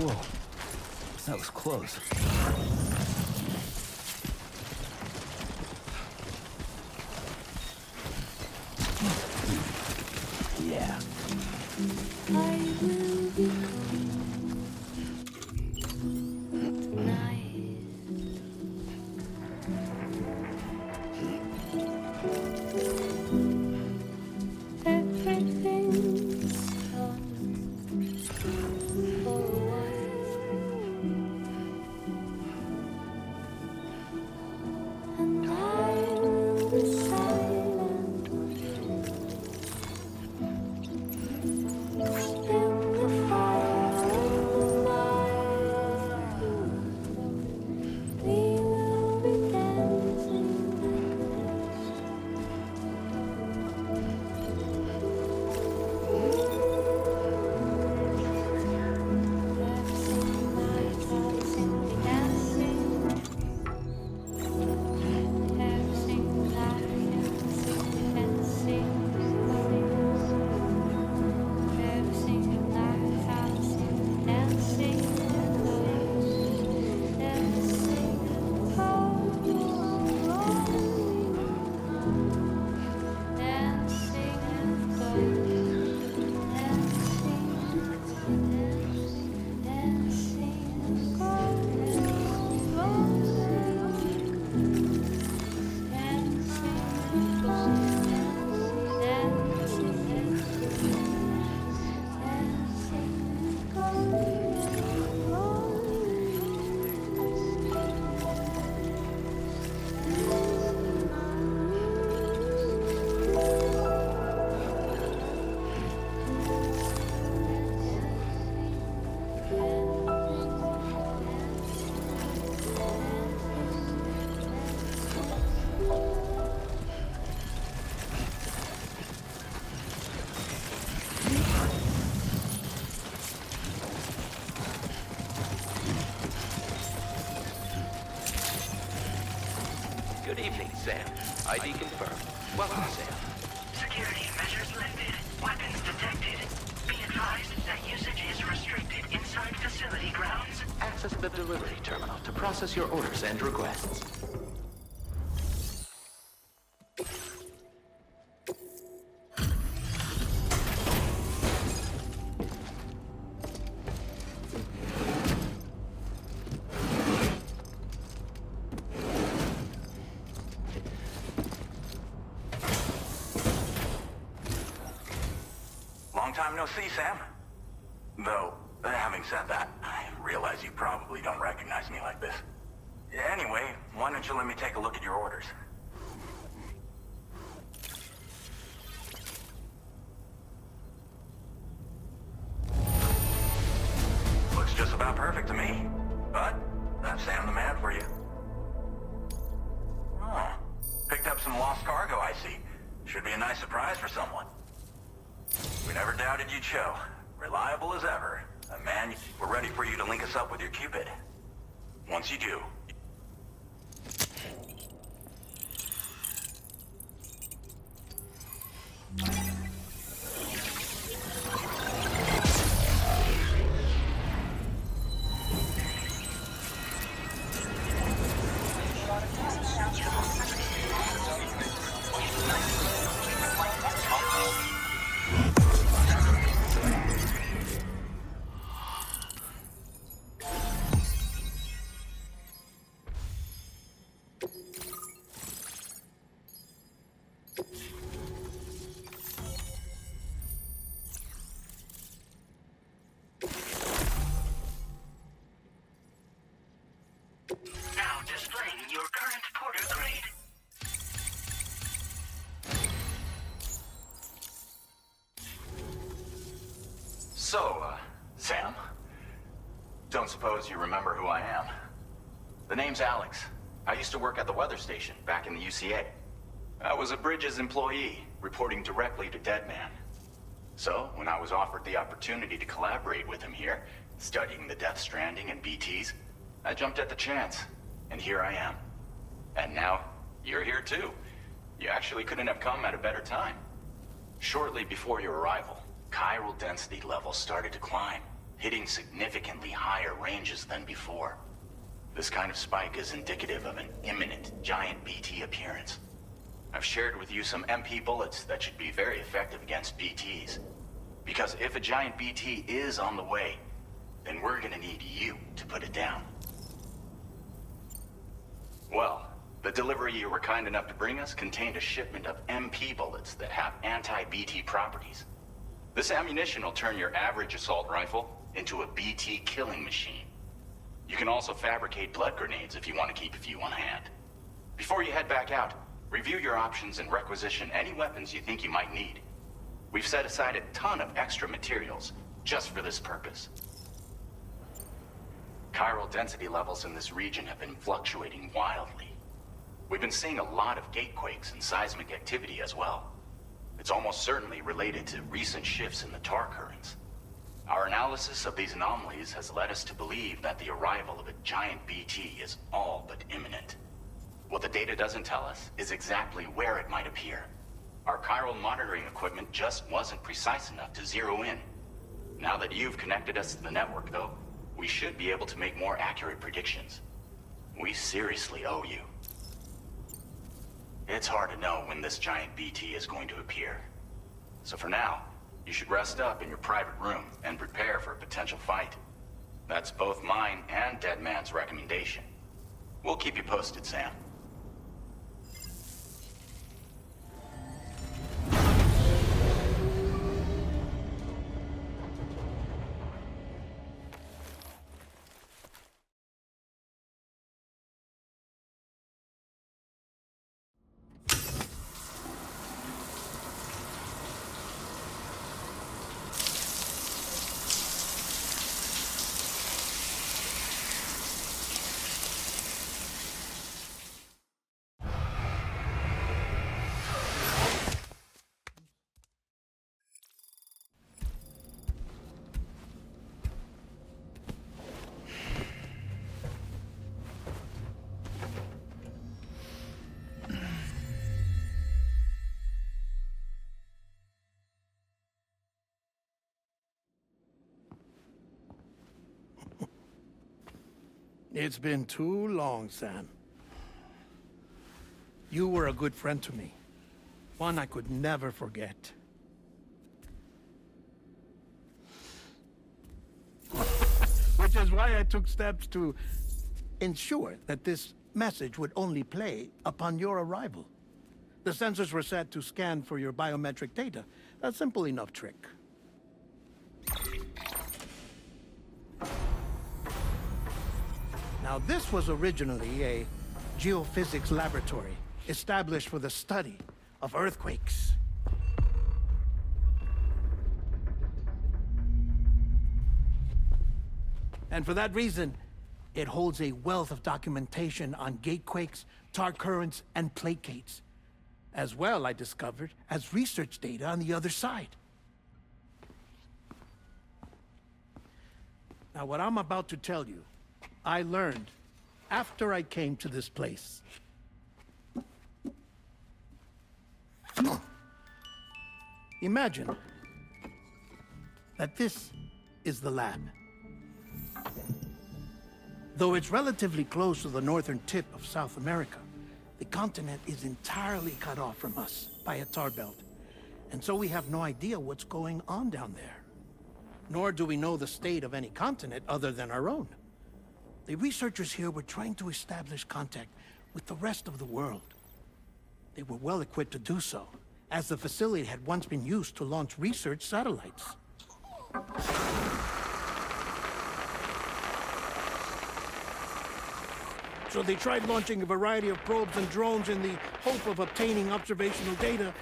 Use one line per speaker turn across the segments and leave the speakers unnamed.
Whoa. That was close. Yeah.
I will be tonight. Everything's gone for a while, and I will be silent. Spin the fire in the night. We will be dancing like this.
Good evening, Sam. ID confirmed. Welcome, Sam.
Security measures lifted. Weapons detected. Be advised that usage is restricted inside facility grounds.
Access the delivery terminal to process your orders and requests.
Long time no see, Sam. Though, having said that, I realize you probably don't recognize me like this. Anyway, why don't you let me take a look at your orders? Looks just about perfect to me. But, that's Sam the man for you. Oh, picked up some lost cargo, I see. Should be a nice surprise for someone. We never doubted you'd show. Reliable as ever. A man, we're ready for you to link us up with your Cupid. Once you do, now displaying your current porter grade.
So, Sam, don't suppose you remember who I am? The name's Alex. I used to work at the weather station back in the UCA. I was a Bridges employee, reporting directly to Deadman. So, when I was offered the opportunity to collaborate with him here, studying the Death Stranding and BTs, I jumped at the chance, and here I am. And now, you're here too. You actually couldn't have come at a better time. Shortly before your arrival, chiral density levels started to climb, hitting significantly higher ranges than before. This kind of spike is indicative of an imminent giant BT appearance. I've shared with you some MP bullets that should be very effective against BTs. Because if a giant BT is on the way, then we're gonna need you to put it down. Well, the delivery you were kind enough to bring us contained a shipment of MP bullets that have anti-BT properties. This ammunition will turn your average assault rifle into a BT killing machine. You can also fabricate blood grenades if you want to keep a few on hand. Before you head back out, review your options and requisition any weapons you think you might need. We've set aside a ton of extra materials just for this purpose. Chiral density levels in this region have been fluctuating wildly. We've been seeing a lot of gatequakes and seismic activity as well. It's almost certainly related to recent shifts in the tar currents. Our analysis of these anomalies has led us to believe that the arrival of a giant BT is all but imminent. What the data doesn't tell us is exactly where it might appear. Our chiral monitoring equipment just wasn't precise enough to zero in. Now that you've connected us to the network, though, we should be able to make more accurate predictions. We seriously owe you. It's hard to know when this giant BT is going to appear. So for now, you should rest up in your private room and prepare for a potential fight. That's both mine and Deadman's recommendation. We'll keep you posted, Sam.
It's been too long, Sam. You were a good friend to me. One I could never forget. Which is why I took steps to ensure that this message would only play upon your arrival. The sensors were set to scan for your biometric data. A simple enough trick. Now, this was originally a geophysics laboratory established for the study of earthquakes. And for that reason, it holds a wealth of documentation on gatequakes, tar currents, and placates. As well, I discovered, as research data on the other side. Now, what I'm about to tell you, I learned after I came to this place. Imagine that this is the lab. Though it's relatively close to the northern tip of South America, the continent is entirely cut off from us by a tar belt. And so we have no idea what's going on down there. Nor do we know the state of any continent other than our own. The researchers here were trying to establish contact with the rest of the world. They were well equipped to do so, as the facility had once been used to launch research satellites. So they tried launching a variety of probes and drones in the hope of obtaining observational data,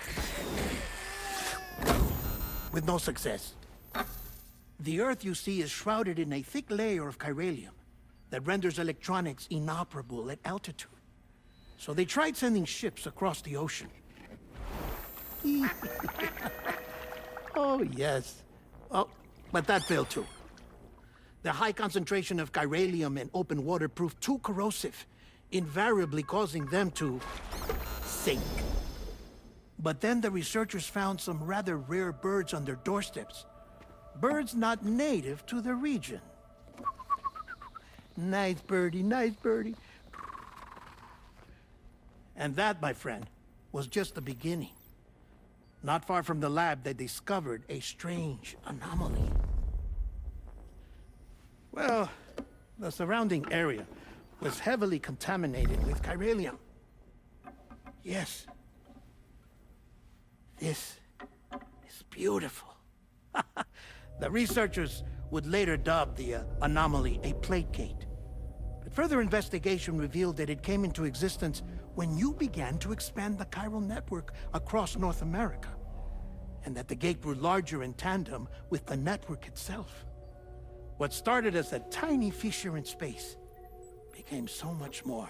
with no success. The Earth, you see, is shrouded in a thick layer of chiralium that renders electronics inoperable at altitude. So they tried sending ships across the ocean. Oh, yes. Oh, but that failed too. The high concentration of chiralium in open water proved too corrosive, invariably causing them to sink. But then the researchers found some rather rare birds on their doorsteps. birds not native to the region. Nice birdie, nice birdie. And that, my friend, was just the beginning. Not far from the lab, they discovered a strange anomaly. Well, the surrounding area was heavily contaminated with chiralium. Yes. This is beautiful. The researchers would later dub the anomaly a plate gate. But further investigation revealed that it came into existence when you began to expand the chiral network across North America, and that the gate grew larger in tandem with the network itself. What started as a tiny fissure in space became so much more.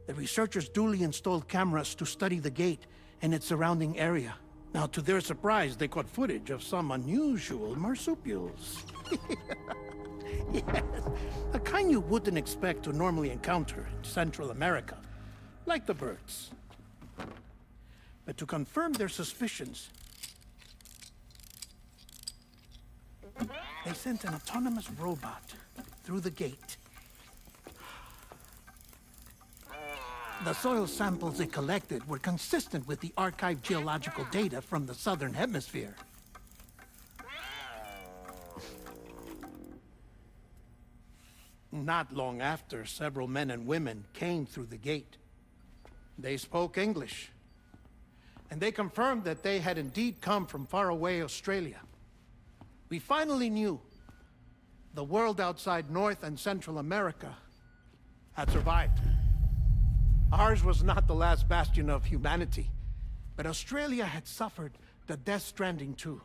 The researchers duly installed cameras to study the gate and its surrounding area. Now, to their surprise, they caught footage of some unusual marsupials. Yes, a kind you wouldn't expect to normally encounter in Central America, like the birds. But to confirm their suspicions, they sent an autonomous robot through the gate. The soil samples it collected were consistent with the archived geological data from the southern hemisphere. Not long after, several men and women came through the gate. They spoke English, and they confirmed that they had indeed come from faraway Australia. We finally knew the world outside North and Central America had survived. Ours was not the last bastion of humanity, but Australia had suffered the death stranding too.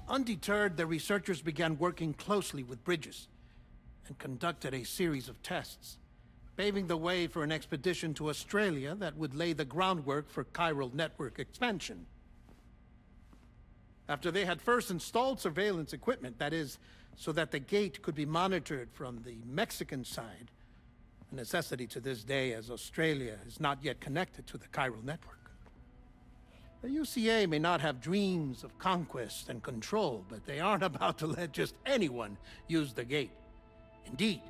Undeterred, the researchers began working closely with Bridges and conducted a series of tests, paving the way for an expedition to Australia that would lay the groundwork for chiral network expansion. After they had first installed surveillance equipment, that is, so that the gate could be monitored from the Mexican side, a necessity to this day as Australia is not yet connected to the chiral network. The UCA may not have dreams of conquest and control, but they aren't about to let just anyone use the gate. Indeed,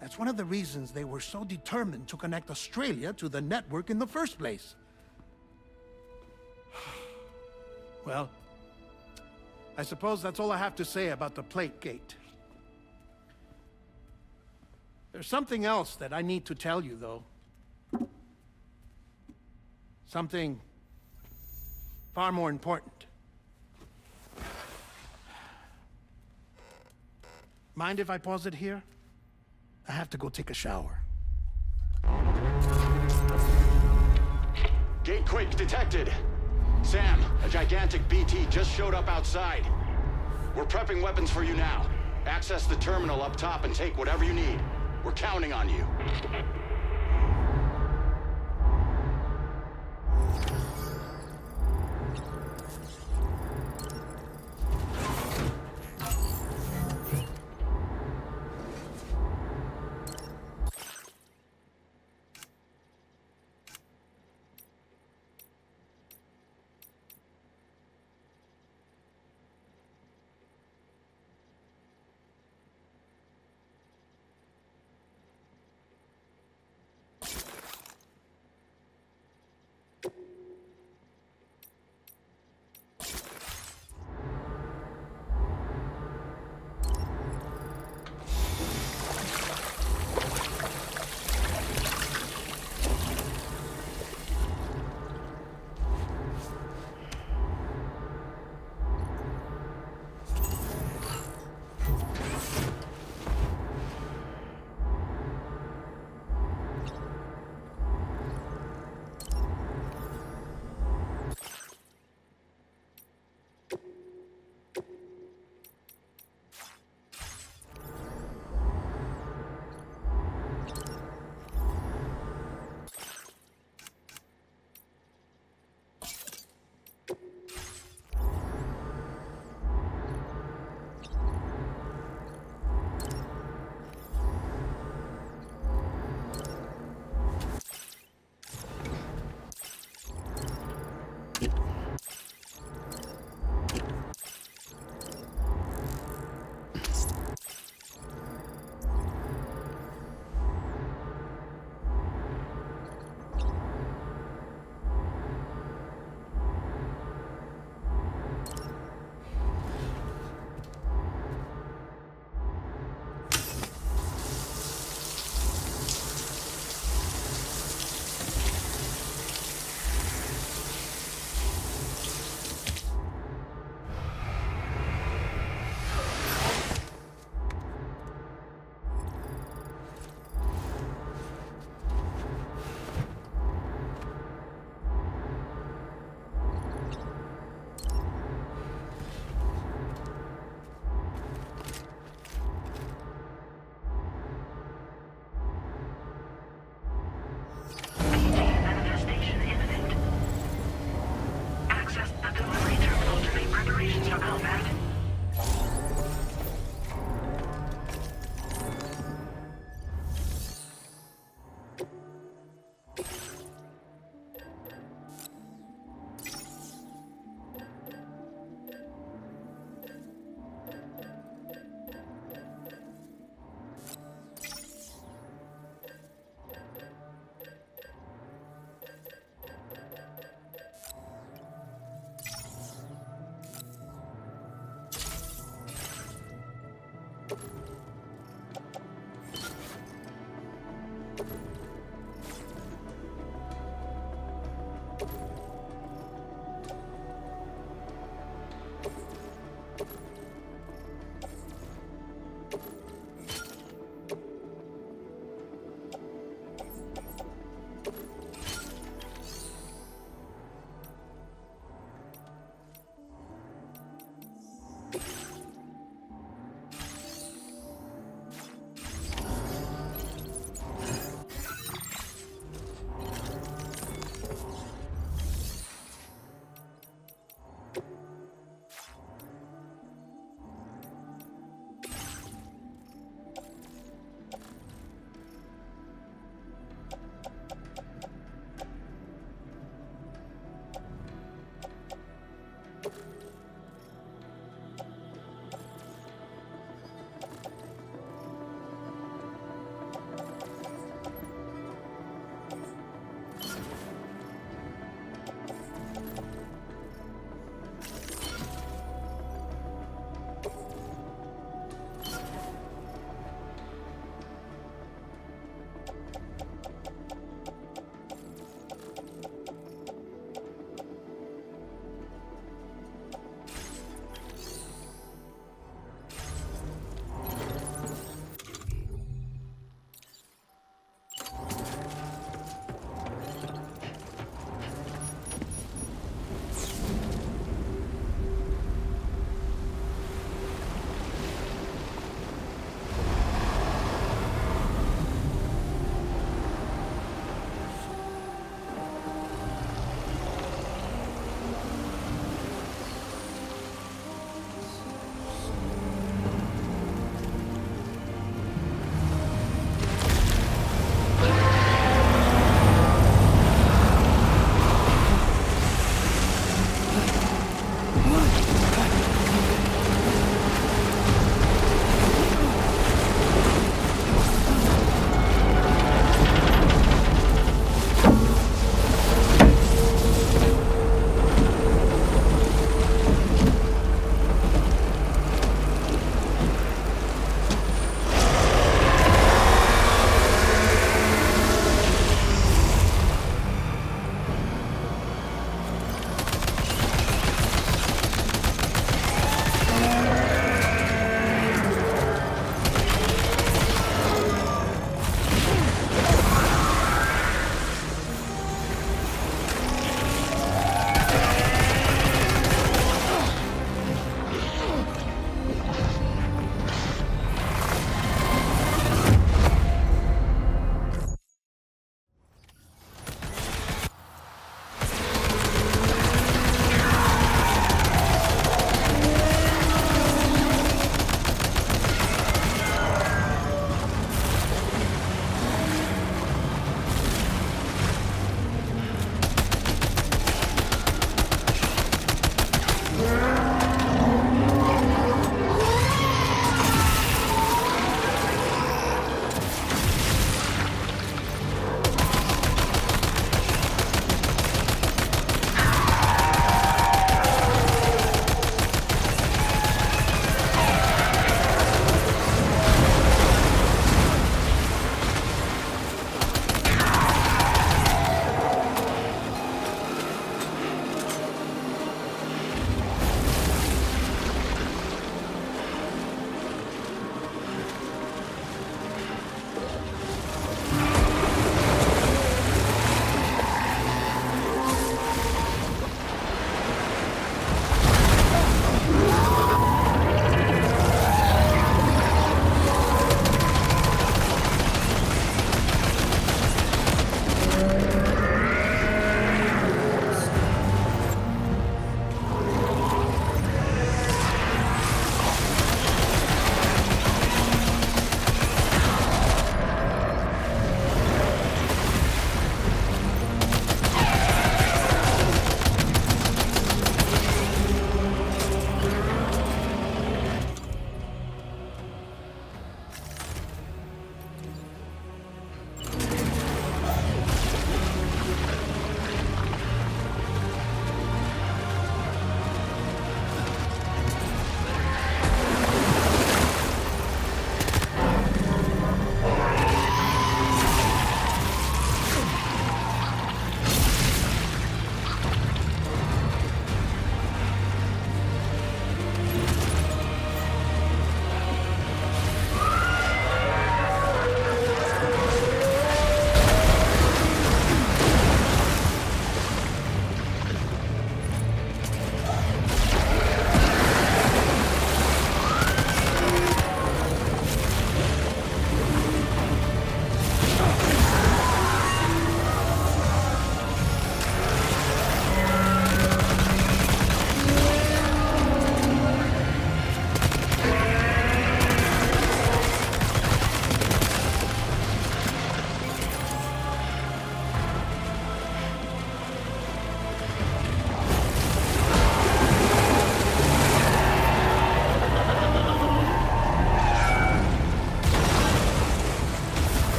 that's one of the reasons they were so determined to connect Australia to the network in the first place. Well, I suppose that's all I have to say about the plate gate. There's something else that I need to tell you, though. Something far more important. Mind if I pause it here? I have to go take a shower.
Gate quake detected. Sam, a gigantic BT just showed up outside. We're prepping weapons for you now. Access the terminal up top and take whatever you need. We're counting on you.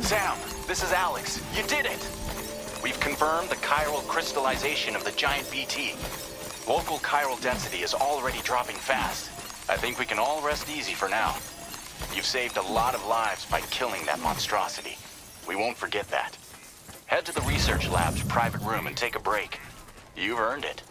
Sam, this is Alex. You did it! We've confirmed the chiral crystallization of the giant BT. Local chiral density is already dropping fast. I think we can all rest easy for now. You've saved a lot of lives by killing that monstrosity. We won't forget that. Head to the research lab's private room and take a break. You've earned it.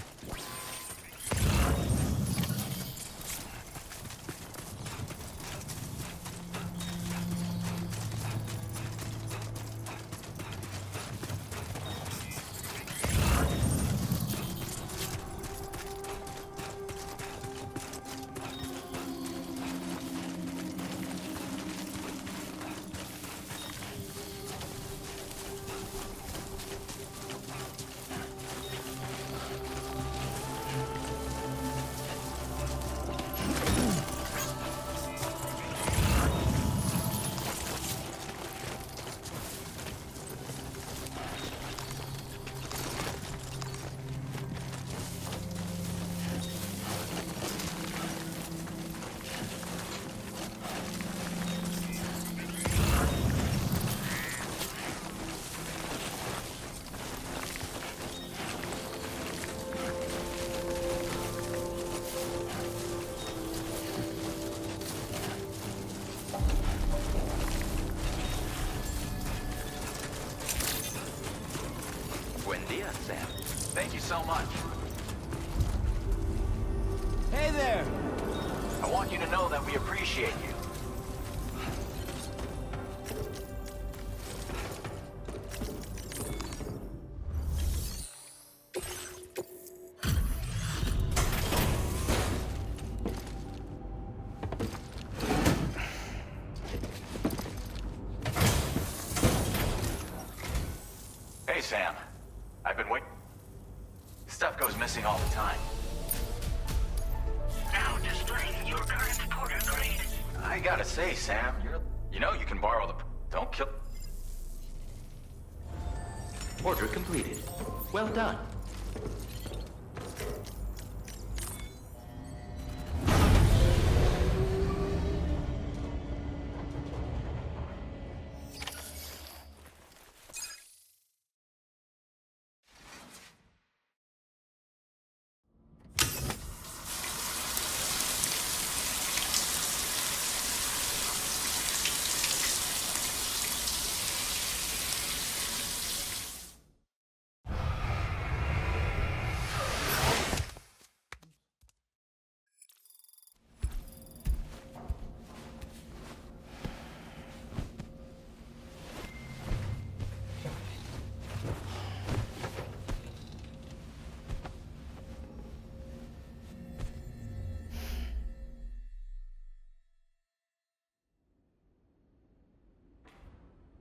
Buen dia, Sam.
Thank you so much.
Hey there!
I want you to know that we appreciate you. Hey, Sam. I've been waiting. Stuff goes missing all the time.
Now displaying your current porter grade.
I gotta say, Sam, you know you can borrow the... Don't kill...
Order completed. Well done.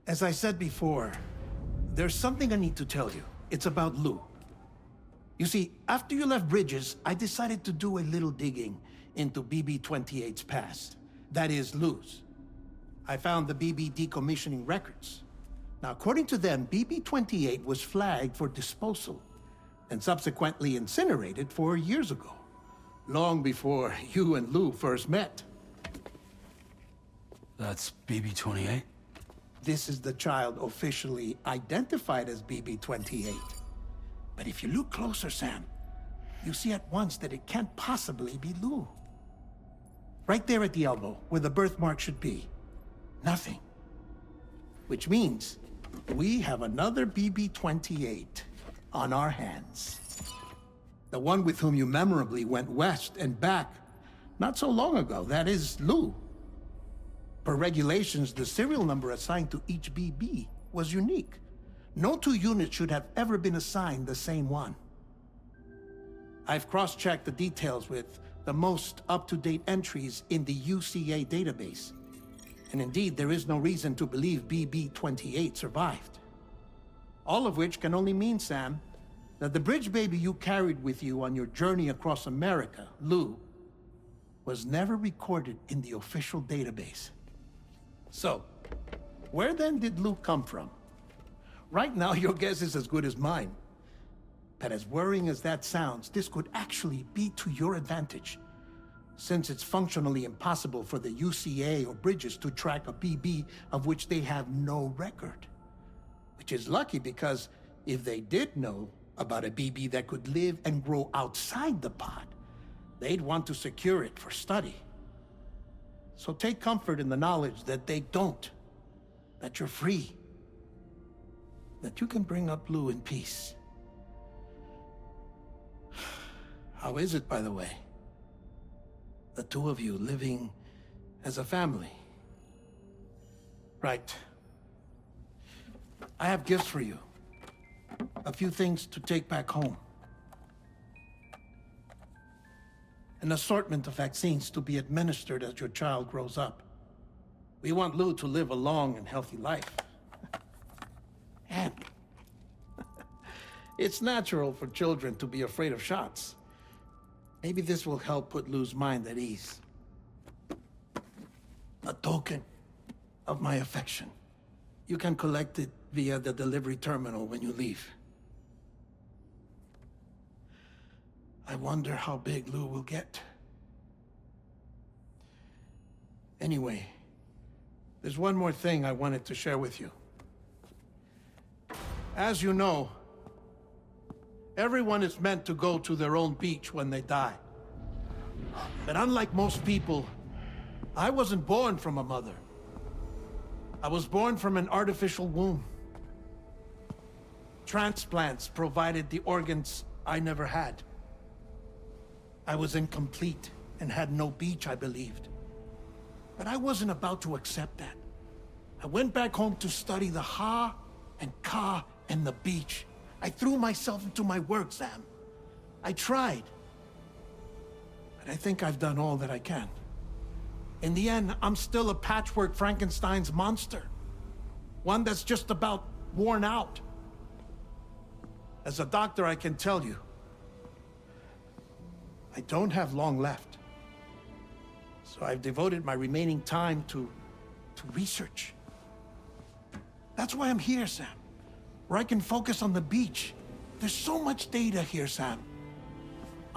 As I said before, there's something I need to tell you. It's about Lou. You see, after you left Bridges, I decided to do a little digging into BB-28's past. That is, Lou's. I found the BB decommissioning records. Now, according to them, BB-28 was flagged for disposal and subsequently incinerated 4 years ago, long before you and Lou first met.
That's BB-28?
This is the child officially identified as BB-28. But if you look closer, Sam, you see at once that it can't possibly be Lou. Right there at the elbow, where the birthmark should be. Nothing. Which means we have another BB-28 on our hands. The one with whom you memorably went west and back not so long ago, that is Lou. Per regulations, the serial number assigned to each BB was unique. No two units should have ever been assigned the same one. I've cross-checked the details with the most up-to-date entries in the UCA database. And indeed, there is no reason to believe BB-28 survived. All of which can only mean, Sam, that the bridge baby you carried with you on your journey across America, Lou, was never recorded in the official database. So, where then did Lou come from? Right now, your guess is as good as mine. But as worrying as that sounds, this could actually be to your advantage. since it's functionally impossible for the UCA or Bridges to track a BB of which they have no record. Which is lucky because if they did know about a BB that could live and grow outside the pod, they'd want to secure it for study. So take comfort in the knowledge that they don't, that you're free, that you can bring up Lou in peace. How is it, by the way? The two of you living as a family. Right. I have gifts for you. A few things to take back home. An assortment of vaccines to be administered as your child grows up. We want Lou to live a long and healthy life. And it's natural for children to be afraid of shots. Maybe this will help put Lou's mind at ease. A token of my affection. You can collect it via the delivery terminal when you leave. I wonder how big Lou will get. Anyway, there's one more thing I wanted to share with you. As you know, everyone is meant to go to their own beach when they die. But unlike most people, I wasn't born from a mother. I was born from an artificial womb. Transplants provided the organs I never had. I was incomplete and had no beach, I believed. But I wasn't about to accept that. I went back home to study the Ha and Ka and the beach. I threw myself into my work, Sam. I tried. But I think I've done all that I can. In the end, I'm still a patchwork Frankenstein's monster. One that's just about worn out. As a doctor, I can tell you, I don't have long left. So I've devoted my remaining time to research. That's why I'm here, Sam. Where I can focus on the beach. There's so much data here, Sam.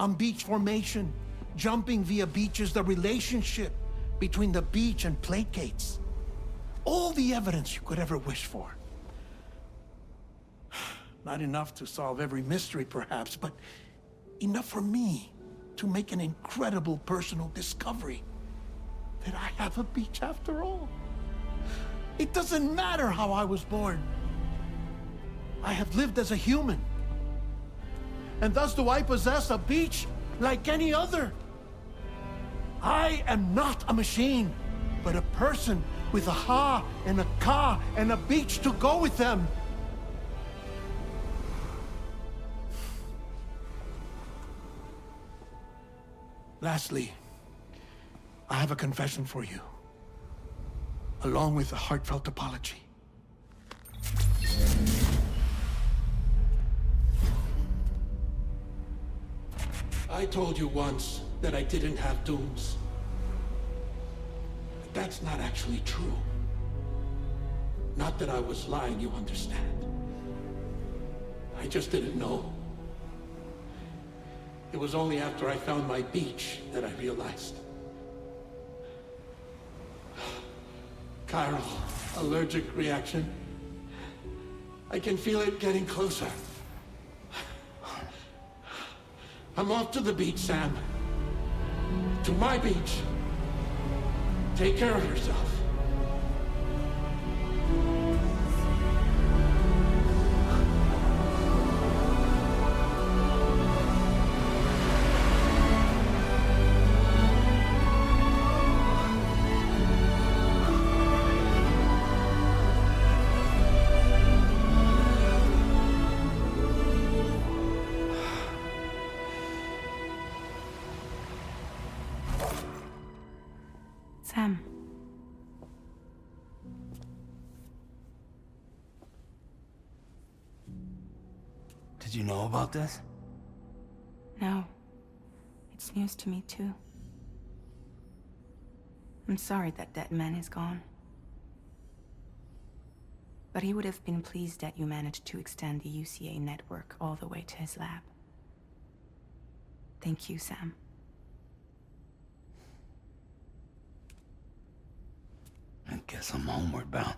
On beach formation, jumping via beaches, the relationship between the beach and plate gates. All the evidence you could ever wish for. Not enough to solve every mystery, perhaps, but enough for me to make an incredible personal discovery. That I have a beach after all. It doesn't matter how I was born. I have lived as a human. And thus do I possess a beach like any other. I am not a machine, but a person with a Ha and a Ka and a beach to go with them. Lastly, I have a confession for you, along with a heartfelt apology. I told you once that I didn't have dooms. But that's not actually true. Not that I was lying, you understand. I just didn't know. It was only after I found my beach that I realized. Chiral allergic reaction. I can feel it getting closer. I'm off to the beach, Sam. To my beach. Take care of yourself.
Sam.
Did you know about this?
No. It's news to me, too. I'm sorry that that man is gone. But he would have been pleased that you managed to extend the UCA network all the way to his lab. Thank you, Sam.
Guess I'm homeward bound.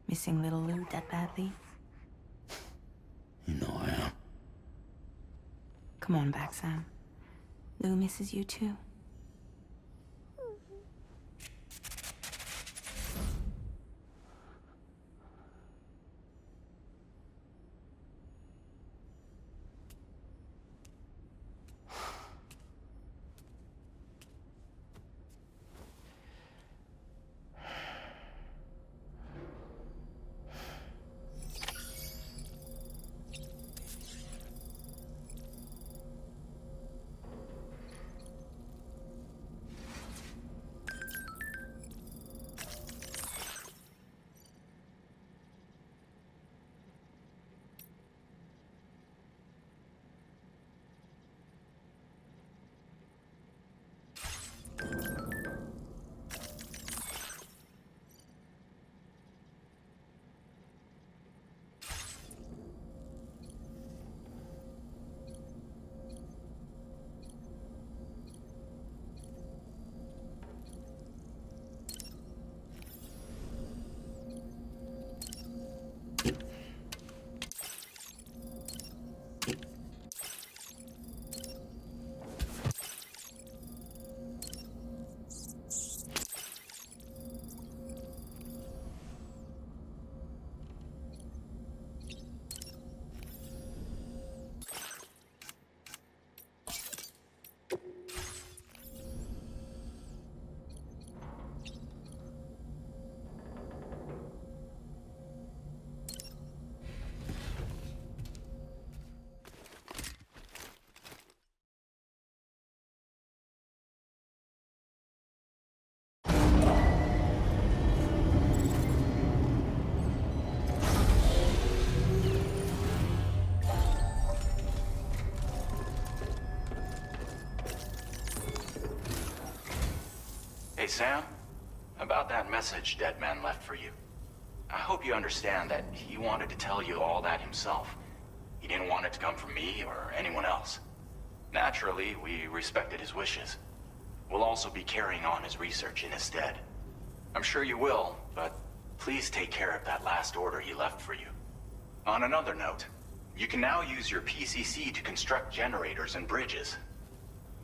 Missing little Lou that badly?
You know I am.
Come on back, Sam. Lou misses you too.
Hey, Sam. About that message Deadman left for you. I hope you understand that he wanted to tell you all that himself. He didn't want it to come from me or anyone else. Naturally, we respected his wishes. We'll also be carrying on his research in his stead. I'm sure you will, but please take care of that last order he left for you. On another note, you can now use your PCC to construct generators and bridges.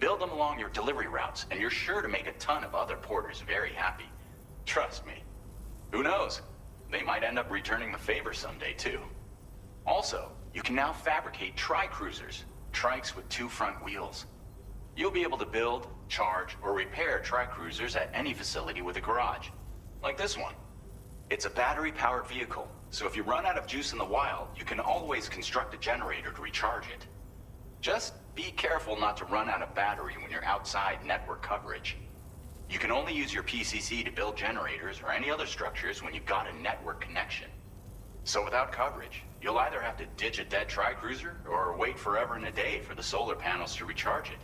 Build them along your delivery routes, and you're sure to make a ton of other porters very happy. Trust me. Who knows? They might end up returning the favor someday, too. Also, you can now fabricate tri-cruisers, trikes with 2 front wheels. You'll be able to build, charge, or repair tri-cruisers at any facility with a garage. Like this one. It's a battery-powered vehicle, so if you run out of juice in the wild, you can always construct a generator to recharge it. Just be careful not to run out of battery when you're outside network coverage. You can only use your PCC to build generators or any other structures when you've got a network connection. So without coverage, you'll either have to ditch a dead tri-cruiser or wait forever and a day for the solar panels to recharge it.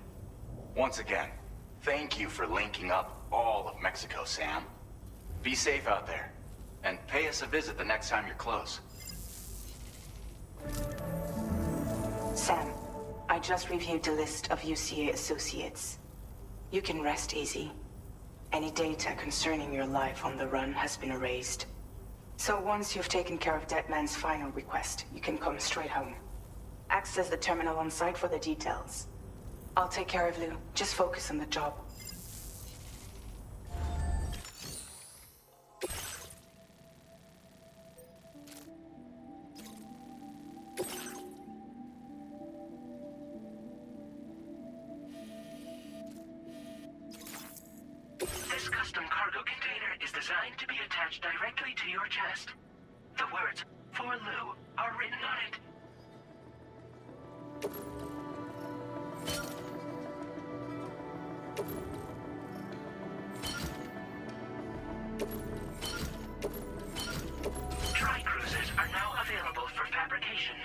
Once again, thank you for linking up all of Mexico, Sam. Be safe out there, and pay us a visit the next time you're close.
Sam, I just reviewed the list of UCA associates. You can rest easy. Any data concerning your life on the run has been erased. So once you've taken care of Deadman's final request, you can come straight home. Access the terminal on site for the details. I'll take care of Lou. Just focus on the job.
This custom cargo container is designed to be attached directly to your chest. The words, "For Lou," are written on it. Tri-cruisers are now available for fabrication.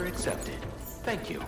Order accepted. Thank you.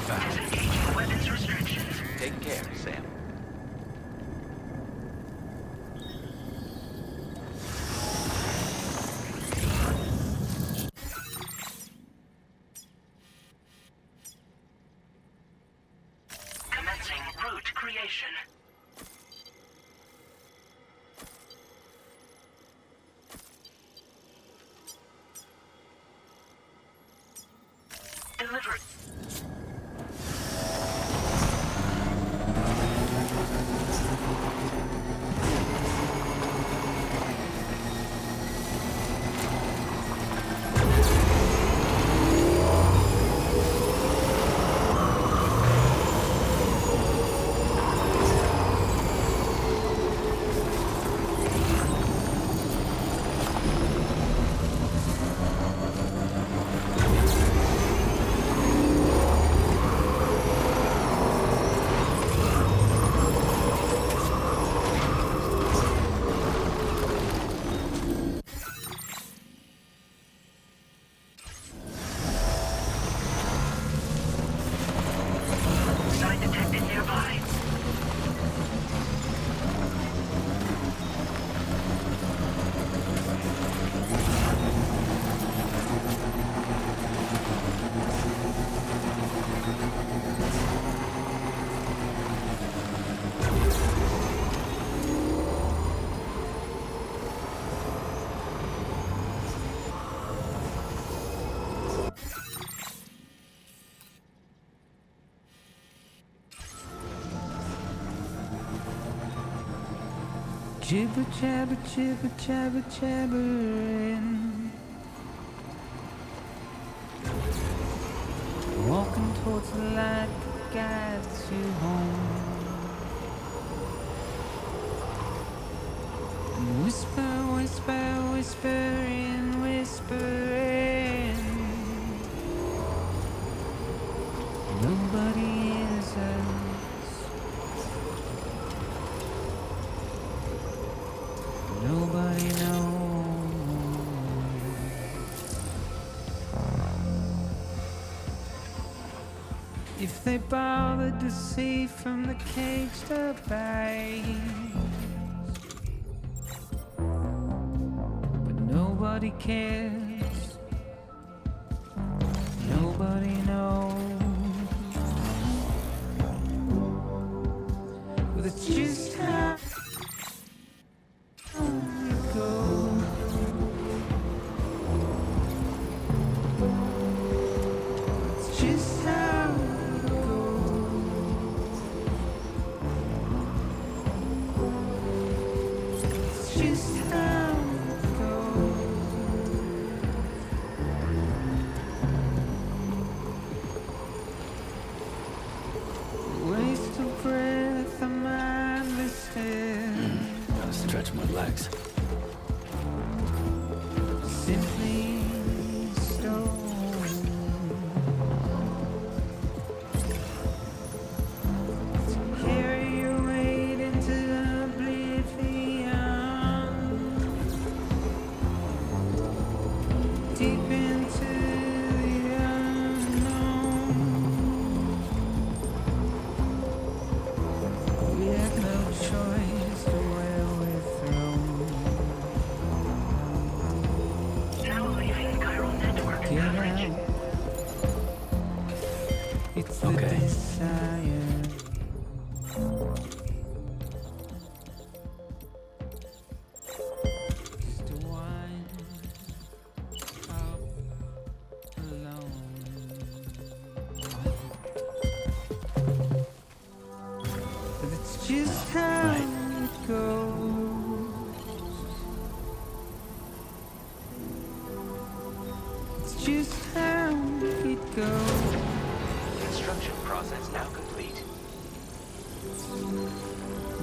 Disengaging weapons restrictions.
Take care, Sam.
Commencing route creation. Delivery. Sign detected nearby.
Jibber jabber jibber jabber jabbering, walking towards the light that guides you home. And whisper, whisper, whispering, whispering. Nobody hears us. Nobody knows. If they bothered to see from the caged up eyes, but nobody cares. Nobody knows. Well, it's just how you go. It's just how it goes. It's just how it goes. just how it goes.
Construction process now complete.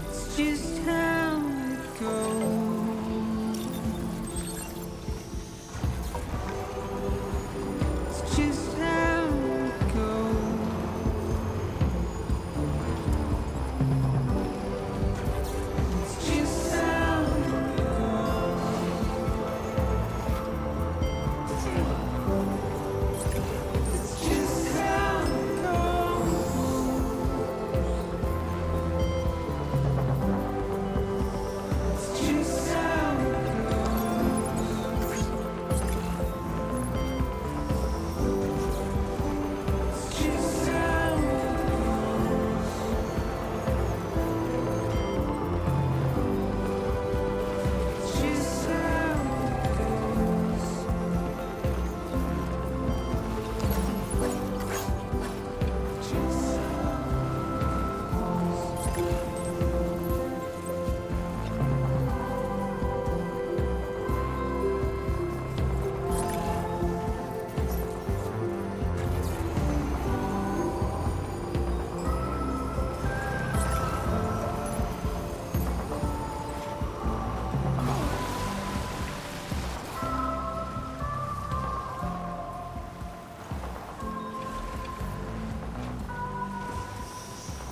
It's just how it goes. It's just how it goes. It's just how it goes. It's just how it goes. It's just how it goes. It's just how it goes. It's just how it goes. Just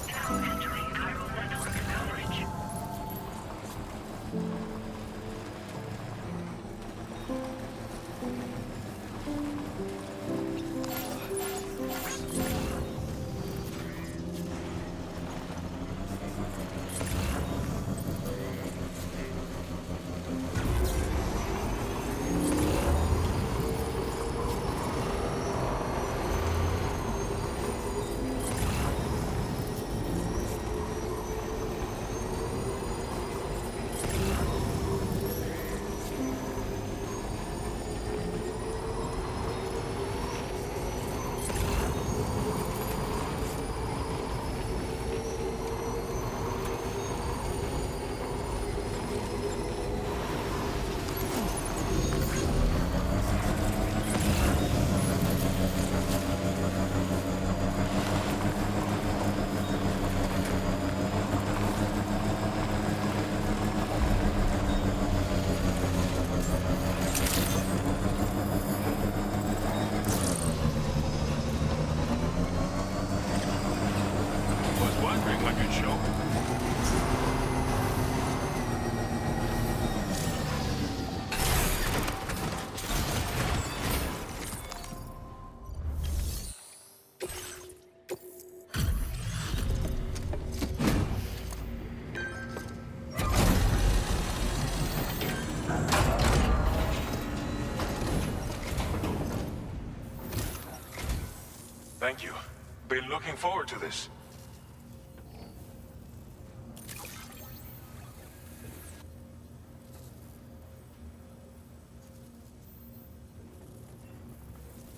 Now entering Chiral network coverage.
Was wondering when you'd show.
Thank you. Been looking forward to this.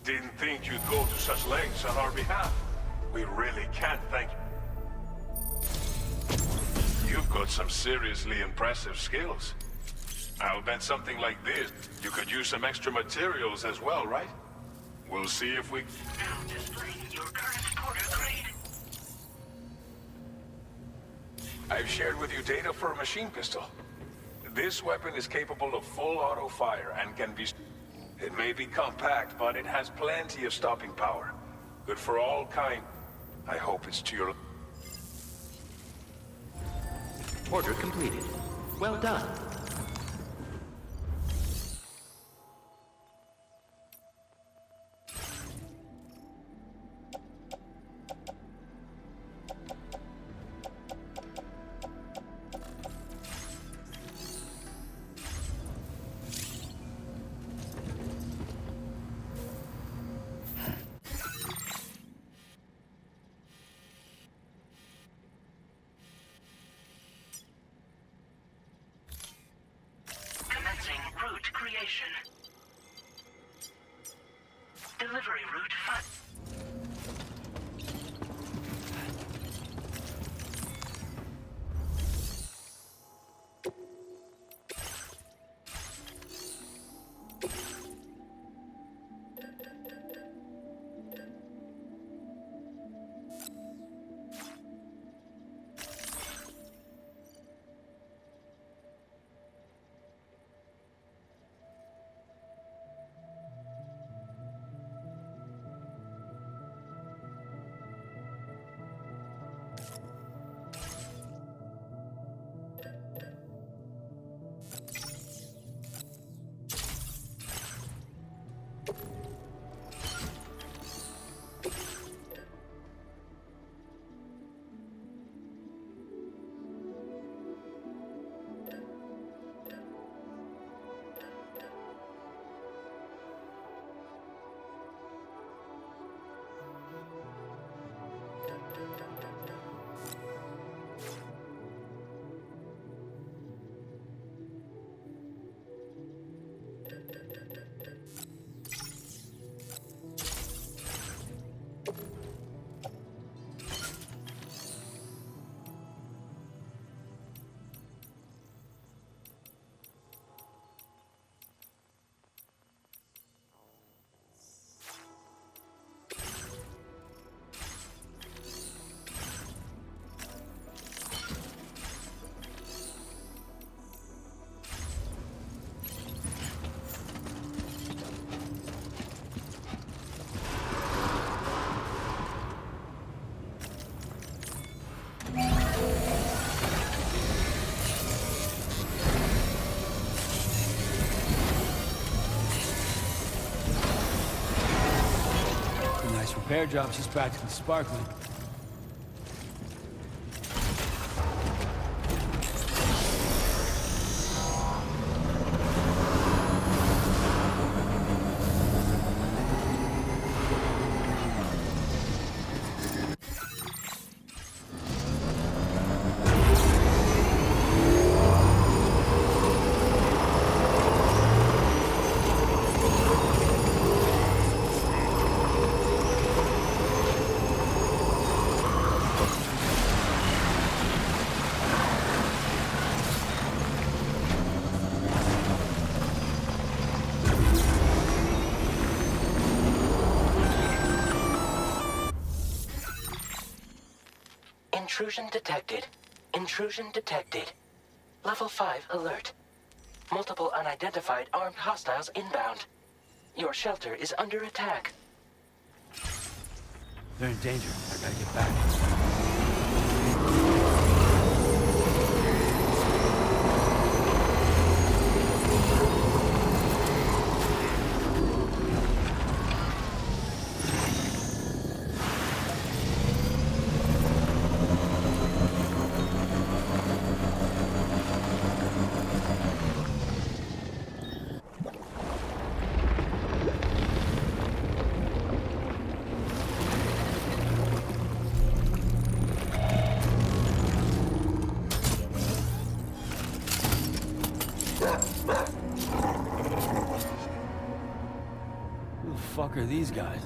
Didn't think you'd go to such lengths on our behalf. We really can't thank you. You've got some seriously impressive skills. I'll bet something like this, you could use some extra materials as well, right? We'll see if we...
Now displaying your current porter grade.
I've shared with you data for a machine pistol. This weapon is capable of full auto fire and can be... It may be compact, but it has plenty of stopping power. Good for all kind. I hope it's to your...
Order completed. Well done.
Commencing route creation. Delivery route 5.
This repair job's just practically sparkling.
Intrusion detected. Intrusion detected. Level 5 alert. Multiple unidentified armed hostiles inbound. Your shelter is under attack.
They're in danger. I gotta get back. Who the fuck are these guys?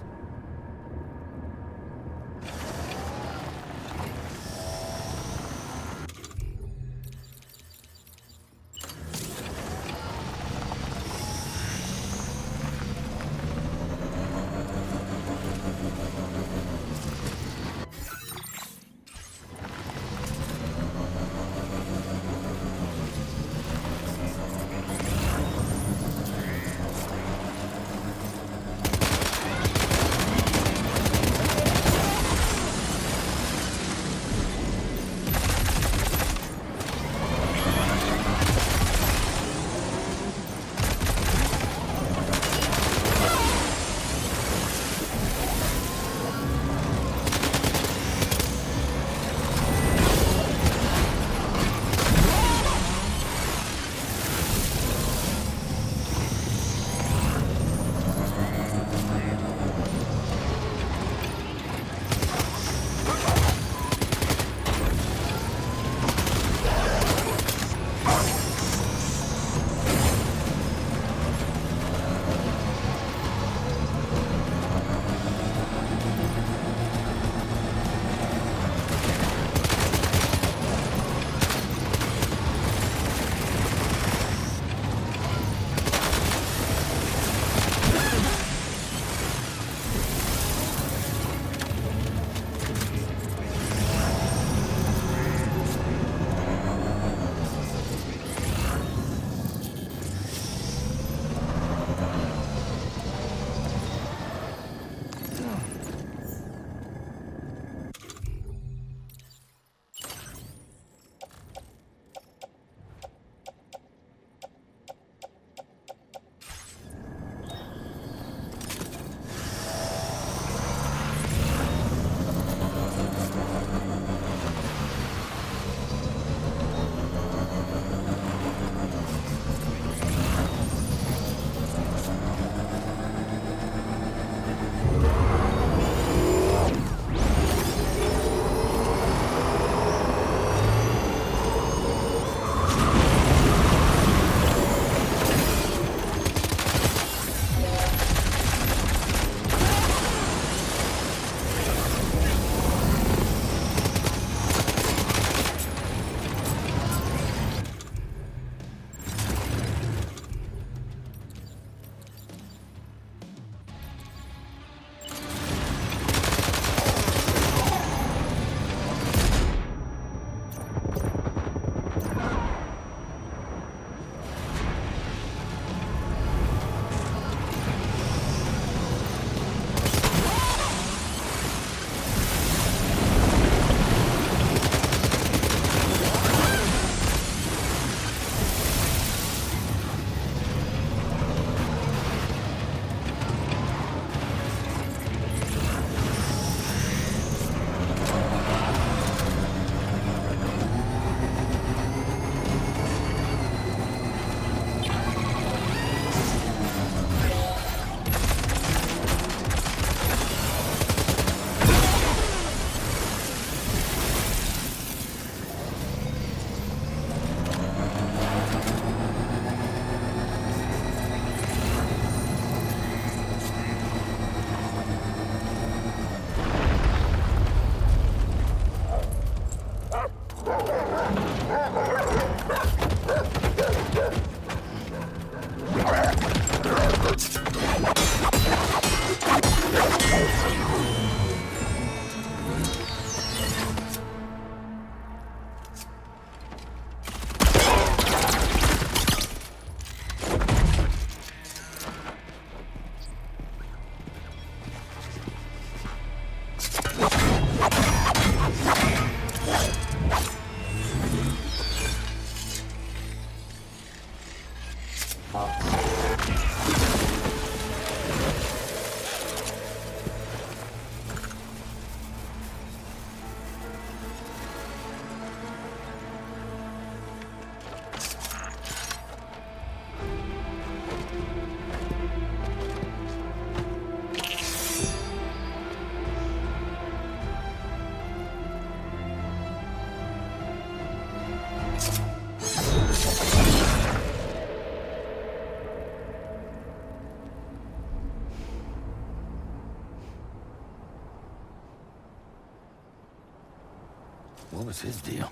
What was his deal?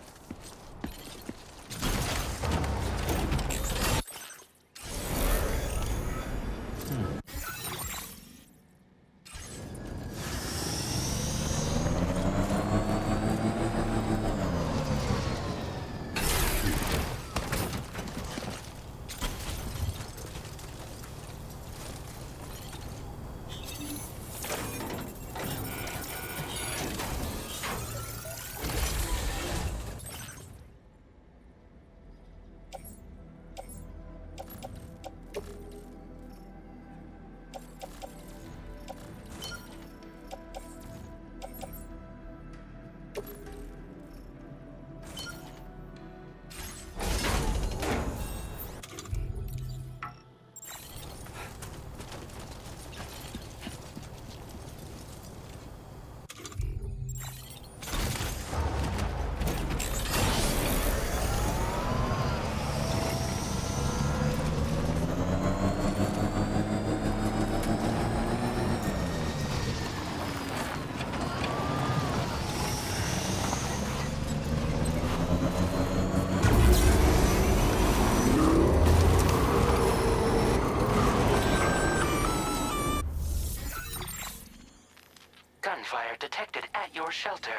Gunfire detected at your shelter.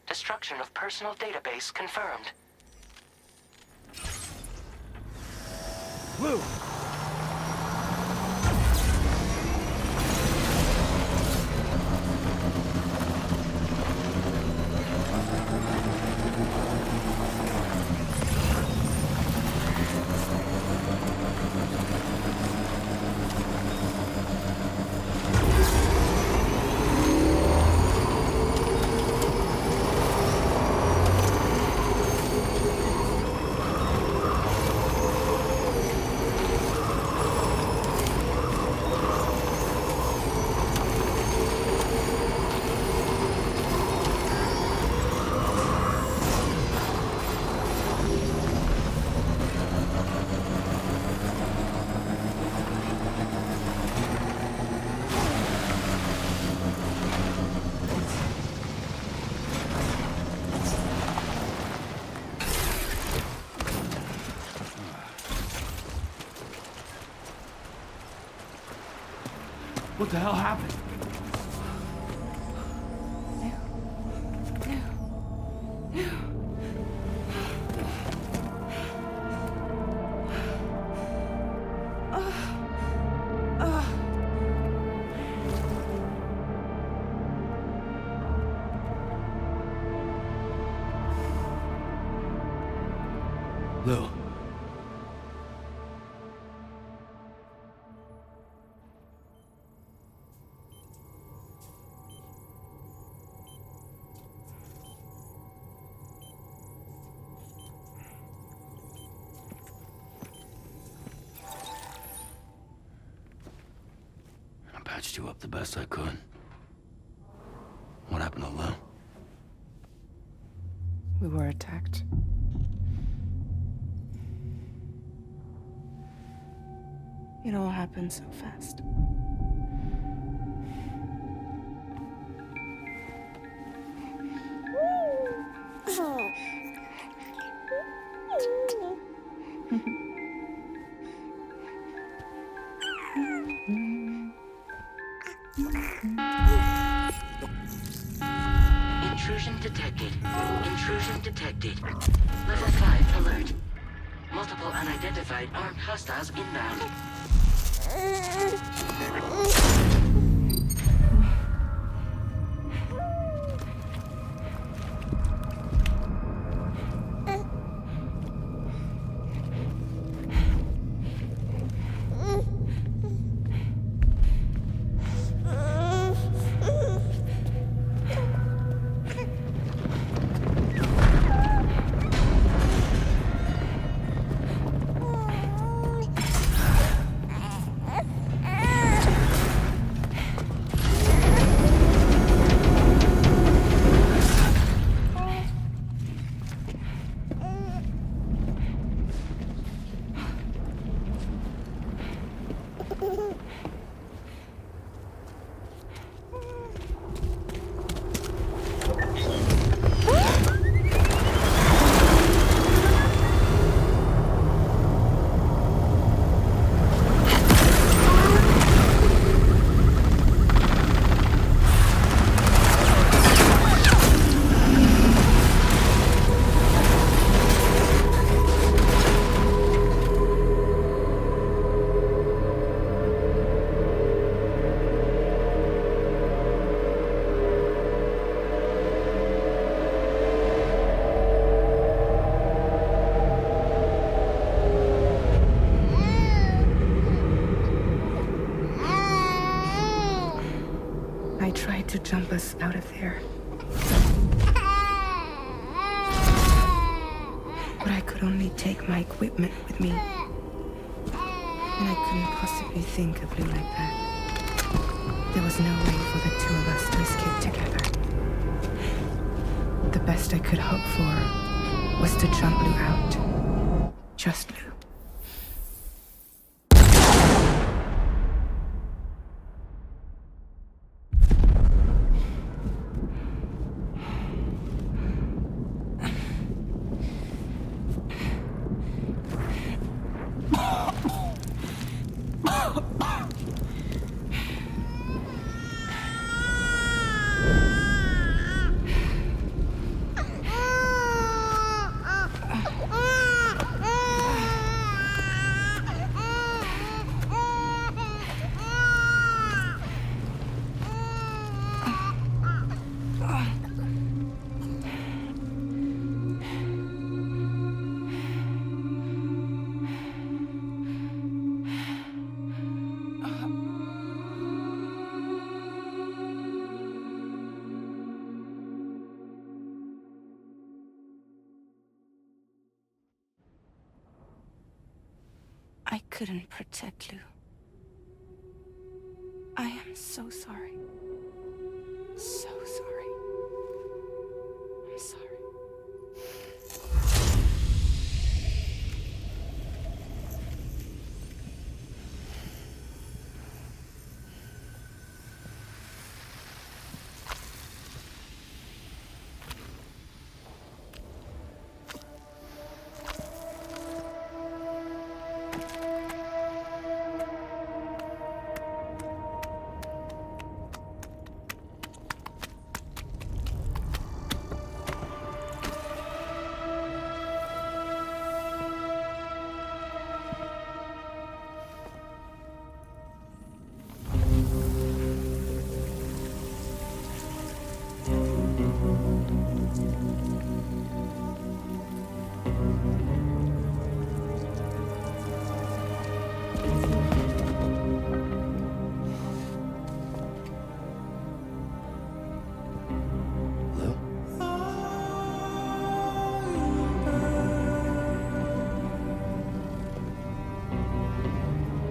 Destruction of personal database confirmed.
Lou!
What the hell happened? Lou. I patched you up the best I could. What happened to Lou?
We were attacked. It all happened so fast.
Intrusion detected. Intrusion detected. Level 5 alert. Multiple unidentified armed hostiles inbound.
I tried to jump us out of there. But I could only take my equipment with me. And I couldn't possibly think of Lou like that. There was no way for the two of us to escape together. The best I could hope for was to jump Lou out. Just Lou. I couldn't protect Lou. I am so sorry. So sorry. I'm sorry.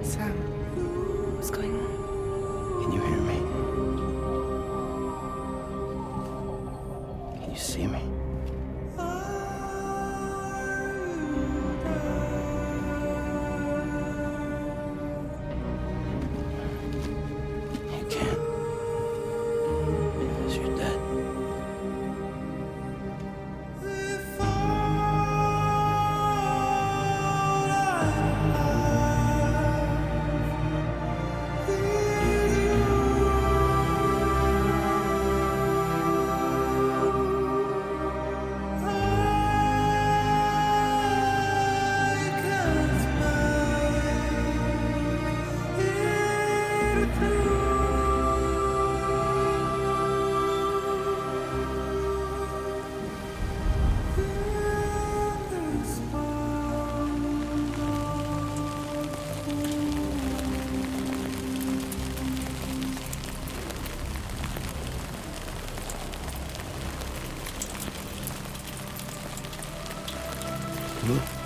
Sam, what's going on?
Can you hear me? Can you see me? You can't. Because you're dead. Look.